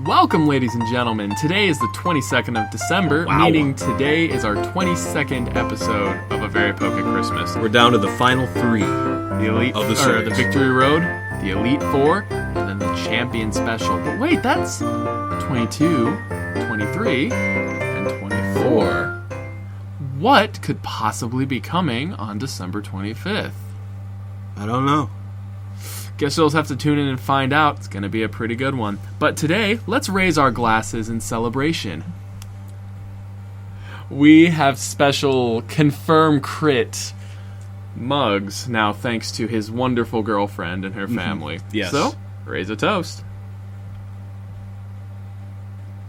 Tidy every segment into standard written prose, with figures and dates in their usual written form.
Welcome, ladies and gentlemen. Today is the 22nd of December, meaning today is our 22nd episode of A Very PokéChristmas. We're down to the final three The Elite of the series. The Victory Road, the Elite Four, and then the Champion Special. But wait, that's 22, 23, and 24. What could possibly be coming on December 25th? I don't know. Guess you'll have to tune in and find out. It's going to be a pretty good one. But today, let's raise our glasses in celebration. We have special Confirm Crit mugs now, thanks to his wonderful girlfriend and her family. Yes. So, raise a toast.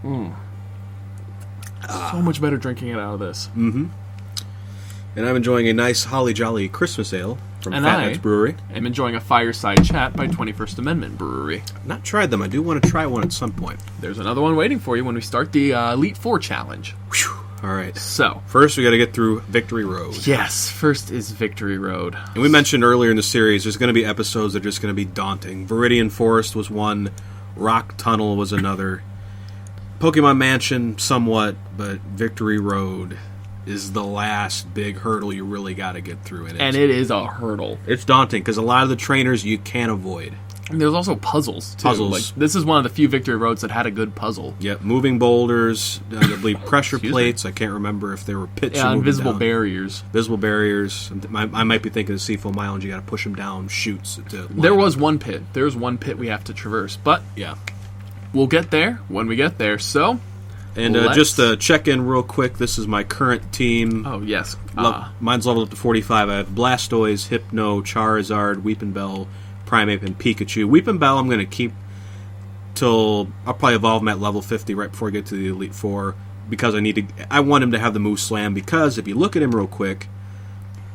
So much better drinking it out of this. And I'm enjoying a nice Holly Jolly Christmas ale from Fatnut's Brewery. I'm enjoying a Fireside Chat by 21st Amendment Brewery. Not tried them. I do want to try one at some point. There's another one waiting for you when we start the Elite Four Challenge. Whew. All right. So, first we got to get through Victory Road. yes, first is Victory Road. And we mentioned earlier in the series, there's going to be episodes that are just going to be daunting. Viridian Forest was one. Rock Tunnel was another. Pokemon Mansion, somewhat. But Victory Road is the last big hurdle you really got to get through. And it is a hurdle. It's daunting, because a lot of the trainers you can't avoid. And there's also puzzles, too. Puzzles. Like, this is one of the few Victory Roads that had a good puzzle. Yep, moving boulders, I believe pressure plates. I can't remember if they were pits. Yeah, or invisible down. barriers. Visible barriers. I might be thinking of Seafoam Island. You got to push them down chutes. There was one pit. There's one pit we have to traverse. But yeah, we'll get there when we get there. So, and just to check in real quick, this is my current team. oh, yes. Mine's leveled up to 45. I have Blastoise, Hypno, Charizard, Weepinbell, Primeape, and Pikachu. Weepinbell I'm going to keep till I'll probably evolve him at level 50 right before I get to the Elite Four, because I want him to have the move Slam, because if you look at him real quick,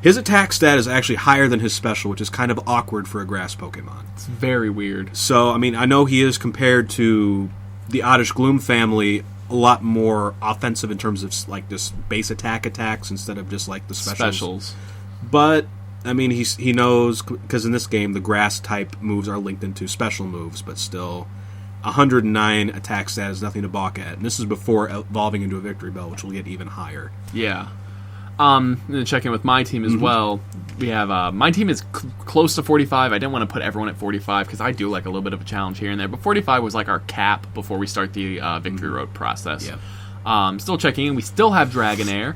his attack stat is actually higher than his special, which is kind of awkward for a grass Pokemon. It's very weird. So, I mean, I know he is compared to the Oddish Gloom family a lot more offensive in terms of like just base attacks instead of just like the specials. But I mean, he knows, because in this game the grass type moves are linked into special moves, but still 109 attack stat is nothing to balk at. And this is before evolving into a Victory Bell, which will get even higher. Yeah. And then check in with my team as well. We have my team is close to 45. I didn't want to put everyone at 45 because I do like a little bit of a challenge here and there. But 45 was like our cap before we start the Victory Road process. Yeah. Still checking in. We still have Dragonair.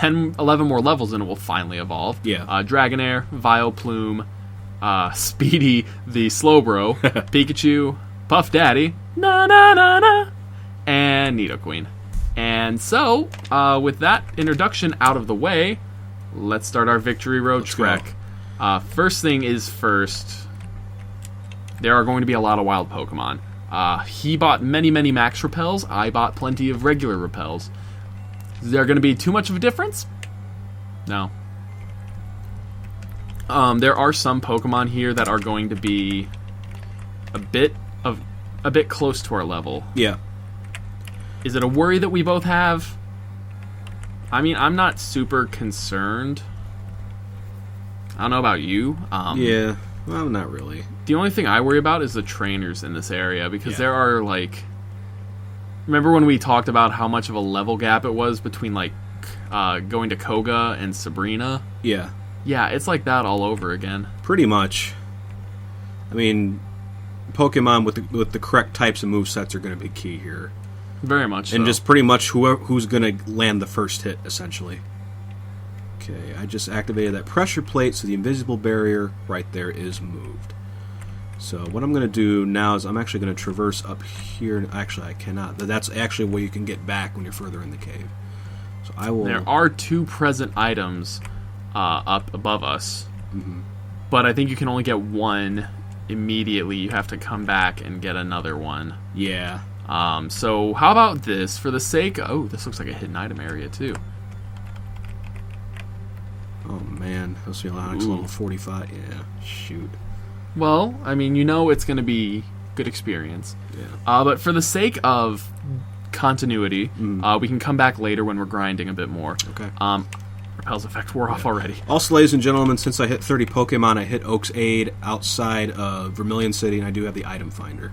11 more levels and it will finally evolve. Yeah. Dragonair, Vileplume, Speedy the Slowbro, Pikachu, Puff Daddy, and Nidoqueen. And so, with that introduction out of the way, let's start our Victory Road trek. First thing is first, there are going to be a lot of wild Pokemon. He bought many Max Repels. I bought plenty of regular Repels. Is there going to be too much of a difference? No. There are some Pokemon here that are going to be a bit close to our level. Yeah. Is it a worry that we both have? I mean, I'm not super concerned. I don't know about you. Yeah, well, not really. The only thing I worry about is the trainers in this area, because there are, like... Remember when we talked about how much of a level gap it was between, like, going to Koga and Sabrina? Yeah. Yeah, it's like that all over again. Pretty much. I mean, Pokemon with the correct types of movesets are going to be key here. Very much so. And just pretty much who's going to land the first hit, essentially. Okay, I just activated that pressure plate, so the invisible barrier right there is moved. So what I'm going to do now is I'm actually going to traverse up here. Actually, I cannot. That's actually where you can get back when you're further in the cave. So I will... There are 2 present items up above us. But I think you can only get one immediately. You have to come back and get another one. Yeah. So how about this? For the sake... Oh, this looks like a hidden item area, too. Oh, man. Oceanics level 45. Yeah, shoot. Well, I mean, you know it's going to be good experience. Yeah. But for the sake of continuity, we can come back later when we're grinding a bit more. Okay. Repel's effect wore off already. Also, ladies and gentlemen, since I hit 30 Pokemon, I hit Oak's Aid outside of Vermilion City, and I do have the item finder.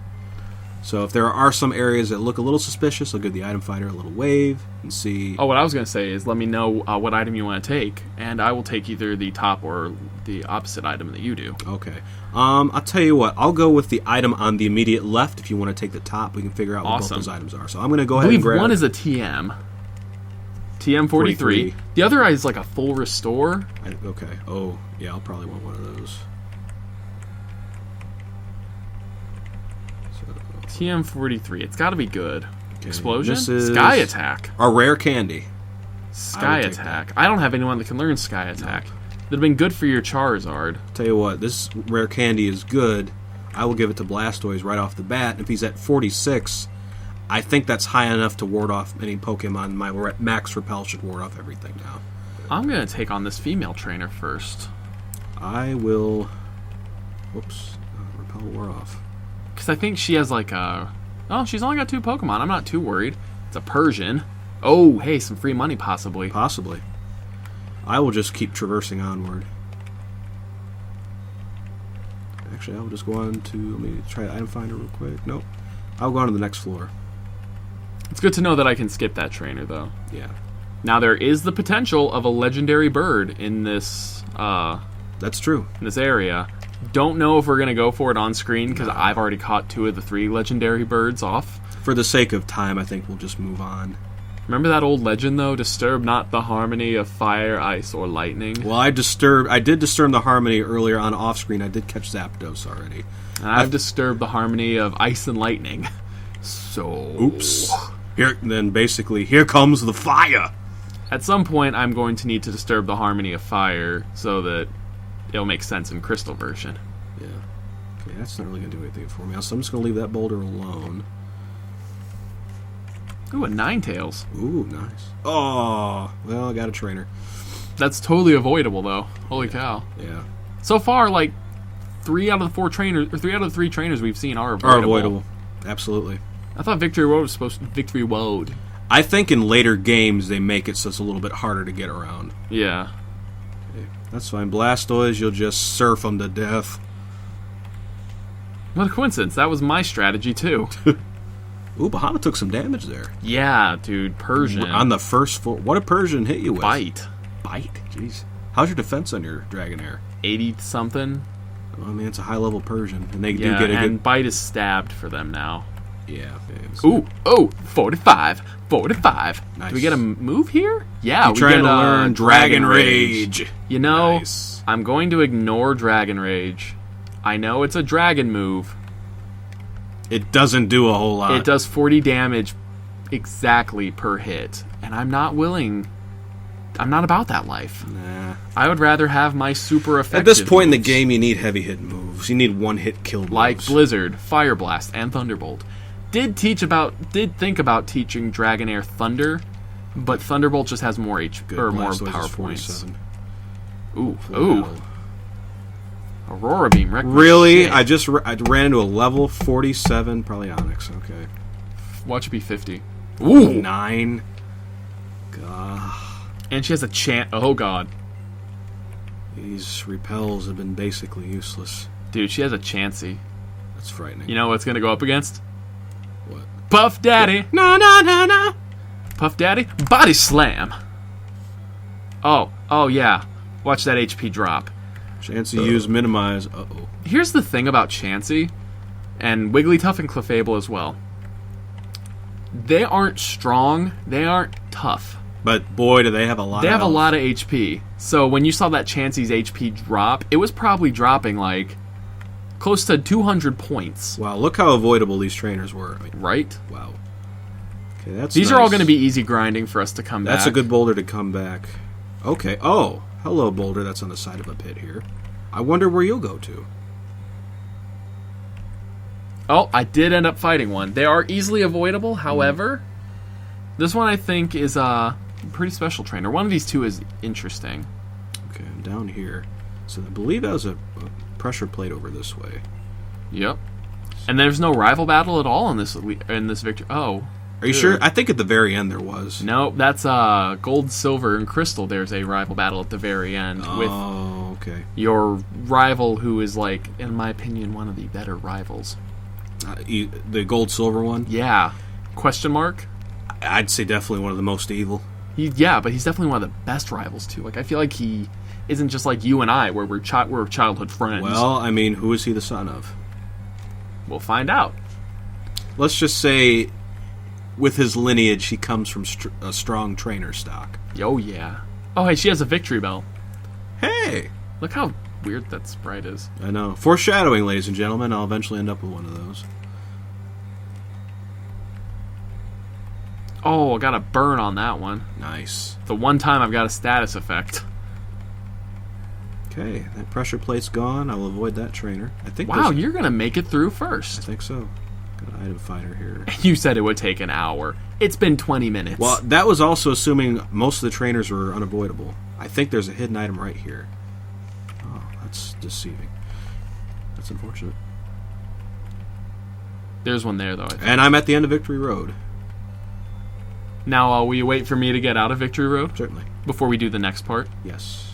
So if there are some areas that look a little suspicious, I'll give the item finder a little wave and see. Oh, what I was going to say is let me know what item you want to take, and I will take either the top or the opposite item that you do. Okay. I'll tell you what. I'll go with the item on the immediate left. If you want to take the top, we can figure out what both those items are. So I'm going to go ahead and grab... I believe one is a TM. TM 43. The other is like a full restore. Okay. Oh, yeah, I'll probably want one of those. TM 43. It's got to be good. Okay. Explosion? This is Sky Attack. A rare candy. Sky Attack. I don't have anyone that can learn Sky Attack. That'd have been good for your Charizard. Tell you what, this rare candy is good. I will give it to Blastoise right off the bat. If he's at 46, I think that's high enough to ward off any Pokemon. My max repel should ward off everything now. I'm going to take on this female trainer first. I will... Whoops. Repel wore off. Because I think she has like a... Oh, she's only got 2 Pokemon. I'm not too worried. It's a Persian. Oh, hey, some free money possibly. Possibly. I will just keep traversing onward. Actually, I will just go on to... Let me try item finder real quick. Nope. I'll go on to the next floor. It's good to know that I can skip that trainer, though. Yeah. Now, there is the potential of a legendary bird in this... That's true. In this area. Don't know if we're going to go for it on screen, because I've already caught 2 of the 3 legendary birds off. For the sake of time, I think we'll just move on. Remember that old legend, though? Disturb not the harmony of fire, ice, or lightning. Well, I did disturb the harmony earlier on off-screen. I did catch Zapdos already. And I've disturbed the harmony of ice and lightning. So... Oops. Then basically, here comes the fire! At some point, I'm going to need to disturb the harmony of fire so that it'll make sense in Crystal version. Yeah. Okay, that's not really going to do anything for me. So I'm just going to leave that boulder alone. Ooh, a Ninetales. Ooh, nice. Oh, well, I got a trainer. That's totally avoidable, though. Holy cow. Yeah. So far, like, 3 out of the 4 trainers, or 3 out of the 3 trainers we've seen are avoidable. Absolutely. I thought Victory Road was supposed to... Victory Road. I think in later games they make it so it's a little bit harder to get around. Yeah. Okay, that's fine. Blastoise, you'll just surf them to death. What a coincidence. That was my strategy, too. Ooh, Bahamut took some damage there. Yeah, dude. Persian. On the first floor. What did Persian hit you with? Bite. Bite? Jeez. How's your defense on your Dragonair? 80-something. Oh, man, it's a high-level Persian. And they do Yeah, get a and good... Bite is stabbed for them now. Yeah. Ooh, oh, 45. 45. Nice. Do we get a move here? Yeah, we get to learn Dragon Rage. You know, nice. I'm going to ignore Dragon Rage. I know it's a dragon move. It doesn't do a whole lot. It does 40 damage exactly per hit. And I'm not willing... I'm not about that life. Nah. I would rather have my super effective At this point moves. in the game, you need heavy hit moves. You need one-hit kill moves. Like Blizzard, Fire Blast, and Thunderbolt. Did think about teaching Dragonair Thunder, but Thunderbolt just has more Good. or more Blastoise power is points. 47. Ooh. Aurora Beam. Really? I ran into a level 47, probably Onyx. Okay. Watch it be 50. Ooh. 9. God. And she has a chant. Oh, God. These repels have been basically useless. Dude, she has a Chansey. That's frightening. You know what's going to go up against? What? Puff Daddy. No. Puff Daddy. Body Slam. Oh, yeah. Watch that HP drop. Chansey use minimize. Uh-oh. Here's the thing about Chansey, and Wigglytuff and Clefable as well. They aren't strong. They aren't tough. But boy, do they have a lot. They have a lot of HP. So when you saw that Chansey's HP drop, it was probably dropping like close to 200 points. Wow, look how avoidable these trainers were. I mean, right? Wow. Okay, that's These nice. are all going to be easy grinding for us to come back. That's a good boulder to come back. Okay. Oh, hello, boulder. That's on the side of a pit here. I wonder where you'll go to. Oh, I did end up fighting one. They are easily avoidable. However, this one I think is a pretty special trainer. One of these two is interesting. Okay, I'm down here. So I believe that was a pressure plate over this way. Yep. And there's no rival battle at all in this victory. Oh. Are you sure? I think at the very end there was. No, that's gold, silver, and crystal. There's a rival battle at the very end with okay. your rival who is, like, in my opinion, one of the better rivals. The gold-silver one? Yeah. Question mark? I'd say definitely one of the most evil. Yeah, but he's definitely one of the best rivals, too. Like, I feel like he isn't just like you and I, where we're childhood friends. Well, I mean, who is he the son of? We'll find out. Let's just say, with his lineage, he comes from a strong trainer stock. Oh, yeah. Oh, hey, she has a victory bell. Hey! Look how weird that sprite is. I know. Foreshadowing, ladies and gentlemen. I'll eventually end up with one of those. Oh, I got a burn on that one. Nice. The one time I've got a status effect. Okay, that pressure plate's gone. I'll avoid that trainer. I think. Wow, you're gonna make it through I first. think so. Got an item finder here. You said it would take an hour. It's been 20 minutes. Well, that was also assuming most of the trainers were unavoidable. I think there's a hidden item right here. Oh, that's deceiving. That's unfortunate. There's one there, though, I think. And I'm at the end of Victory Road. Now, will you wait for me to get out of Victory Road? Certainly. Before we do the next part? Yes.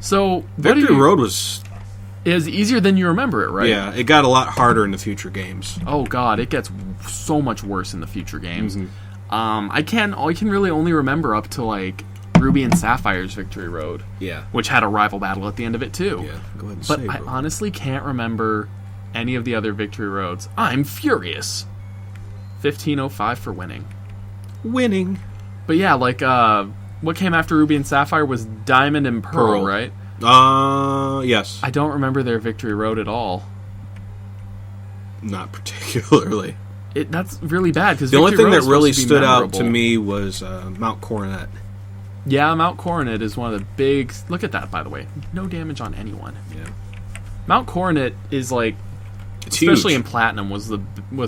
So, Victory Road was easier than you remember it, right? Yeah, it got a lot harder in the future games. Oh god, it gets so much worse in the future games. Mm-hmm. I can really only remember up to like Ruby and Sapphire's Victory Road. Yeah. Which had a rival battle at the end of it too. Yeah, go ahead and But say, I bro. honestly can't remember any of the other Victory Roads. I'm furious. 1505 for winning. Winning. But yeah, like what came after Ruby and Sapphire was Diamond and Pearl, right? Yes. I don't remember their Victory Road at all. Not particularly. That's really bad because The only thing that really stood out to me was Mount Coronet. Yeah, Mount Coronet is one of the big... Look at that, by the way. No damage on anyone. Yeah. Mount Coronet is like... It's especially huge. in Platinum was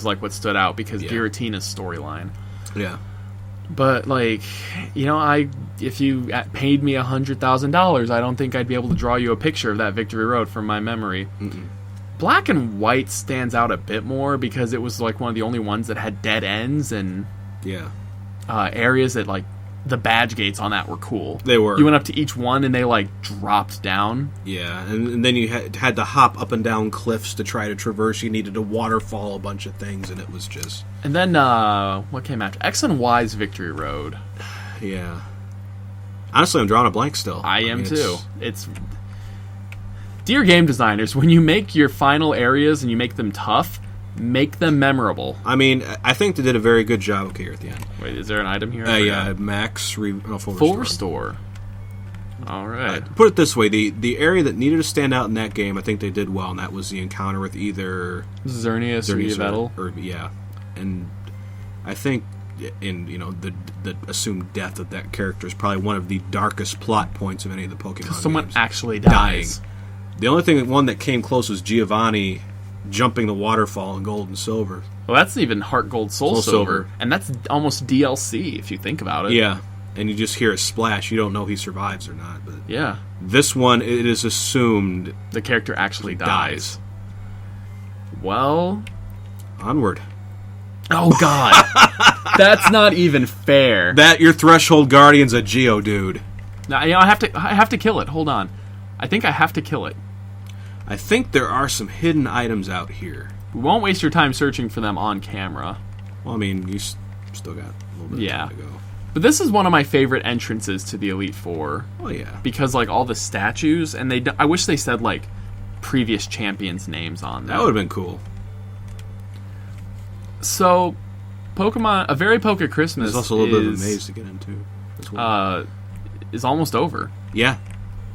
like what stood out because Yeah. Giratina's storyline. Yeah. But like, you know, if you paid me $100,000, I don't think I'd be able to draw you a picture of that Victory Road from my memory. Mm-mm. Black and White stands out a bit more because it was like one of the only ones that had dead ends and Yeah. areas that like the badge gates on that were cool. They were. You went up to each one and they like dropped down. Yeah, and then you had to hop up and down cliffs to try to traverse. You needed to waterfall a bunch of things, and it was just... And then, what came after? X and Y's Victory Road. Yeah. Honestly, I'm drawing a blank still. I am too. It's... Dear game designers, when you make your final areas and you make them tough, make them memorable. I mean, I think they did a very good job here at the end. Wait, is there an item here? Yeah, max... Full restore. All right. Put it this way, the area that needed to stand out in that game, I think they did well, and that was the encounter with either... Xerneas or Yveltal. Or, yeah. And I think in, the assumed death of that character is probably one of the darkest plot points of any of the Pokemon games. Someone actually dies. Dying. The only one that came close was Giovanni jumping the waterfall in Gold and Silver. Well, that's even Heart Gold Soul Silver. And that's almost DLC, if you think about it. Yeah. And you just hear it splash. You don't know he survives or not. But yeah. This one, it is assumed... the character actually dies. Well... Onward. Oh, God. That's not even fair. That your Threshold Guardian's a Geodude. Now, I have to kill it. Hold on. I think I have to kill it. I think there are some hidden items out here. We won't waste your time searching for them on camera. Well, I mean, you still got a little bit of time to go. But this is one of my favorite entrances to the Elite Four. Oh, yeah. Because, like, all the statues, and I wish they said, like, previous champions' names on them. That would have been cool. So, Pokemon, A Very PokéChristmas There's also a little bit of a maze to get into as well. Is almost over. Yeah.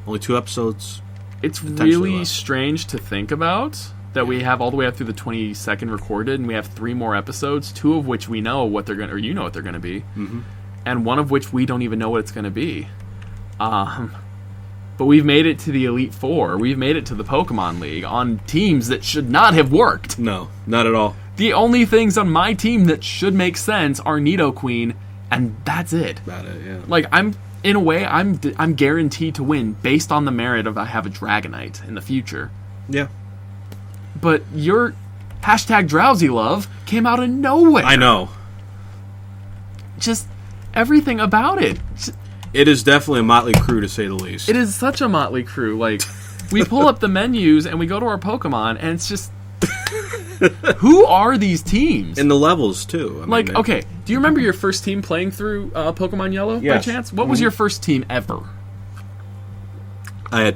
Only 2 episodes. It's really strange to think about that we have all the way up through the 22nd recorded, and we have 3 more episodes, 2 of which we know what they're going to, or you know what they're going to be, and 1 of which we don't even know what it's going to be. But we've made it to the Elite Four. We've made it to the Pokemon League on teams that should not have worked. No, not at all. The only things on my team that should make sense are Nidoqueen, and that's it. About it, yeah. Like, in a way, I'm guaranteed to win based on the merit of I have a Dragonite in the future. Yeah. But your #DrowsyLove came out of nowhere. I know. Just everything about it. It is definitely a motley crew, to say the least. It is such a motley crew. Like, we pull up the menus and we go to our Pokemon, and it's just... Who are these teams? And the levels, too. I mean, okay, do you remember your first team playing through Pokemon Yellow, by chance? What was your first team ever? I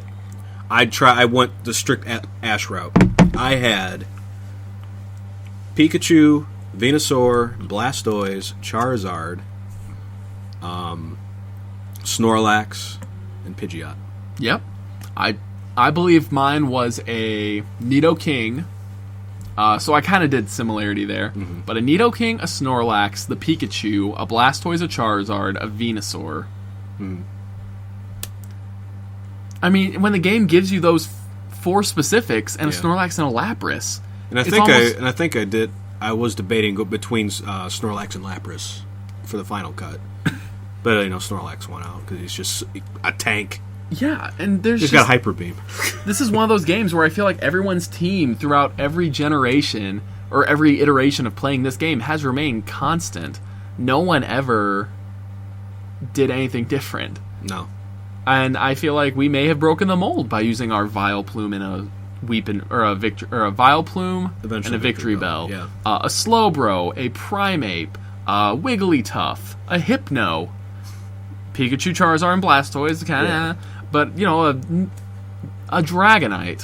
went the strict Ash route. I had Pikachu, Venusaur, Blastoise, Charizard, Snorlax, and Pidgeot. Yep. I believe mine was a Nidoking. So I kind of did similarity there. Mm-hmm. But a Nidoking, a Snorlax, the Pikachu, a Blastoise, a Charizard, a Venusaur. Mm. I mean, when the game gives you those 4 specifics and a Snorlax and a Lapras, and I think I did. I was debating between Snorlax and Lapras for the final cut, but Snorlax won out because he's just a tank. Yeah, and he's got Hyper Beam. This is one of those games where I feel like everyone's team throughout every generation or every iteration of playing this game has remained constant. No one ever did anything different. No. And I feel like we may have broken the mold by using our Vileplume and a Weepin or a Vileplume and a Victory Bell. Yeah. A Slowbro, a Primeape, a Wigglytuff, a Hypno, Pikachu, Charizard, and Blastoise, kind of, but a Dragonite.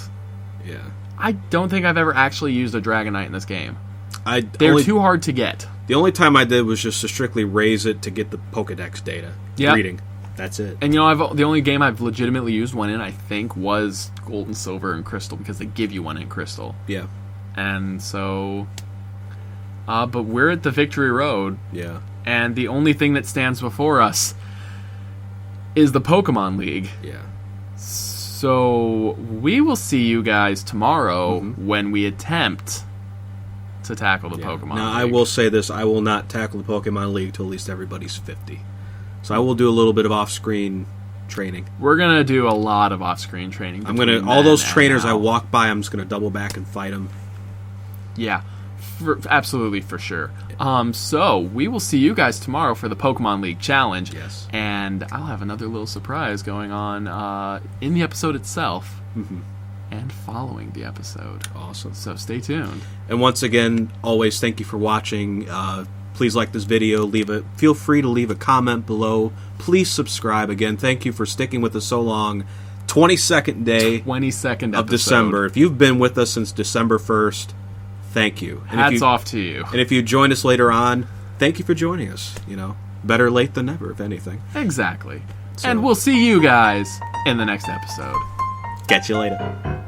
Yeah. I don't think I've ever actually used a Dragonite in this game. They're too hard to get. The only time I did was just to strictly raise it to get the Pokedex data. Yep. Reading. That's it. And the only game I've legitimately used one in, I think, was Gold and Silver and Crystal, because they give you one in Crystal. Yeah. And so... but we're at the Victory Road. Yeah. And the only thing that stands before us is the Pokemon League. Yeah. So we will see you guys tomorrow when we attempt to tackle the Pokemon Now, League. I will say this. I will not tackle the Pokemon League till at least everybody's 50. So I will do a little bit of off-screen training. We're going to do a lot of off-screen training. All those trainers I walk by, I'm just going to double back and fight them. Yeah. Absolutely, for sure. So we will see you guys tomorrow for the Pokemon League Challenge. Yes. And I'll have another little surprise going on in the episode itself and following the episode. Awesome. So stay tuned. And once again, always thank you for watching. Please like this video. Feel free to leave a comment below. Please subscribe. Again, thank you for sticking with us so long. 22nd day 22nd of December. If you've been with us since December 1st, thank you. And hats off to you. And if you join us later on, thank you for joining us. Better late than never, if anything. Exactly. So, and we'll see you guys in the next episode. Catch you later.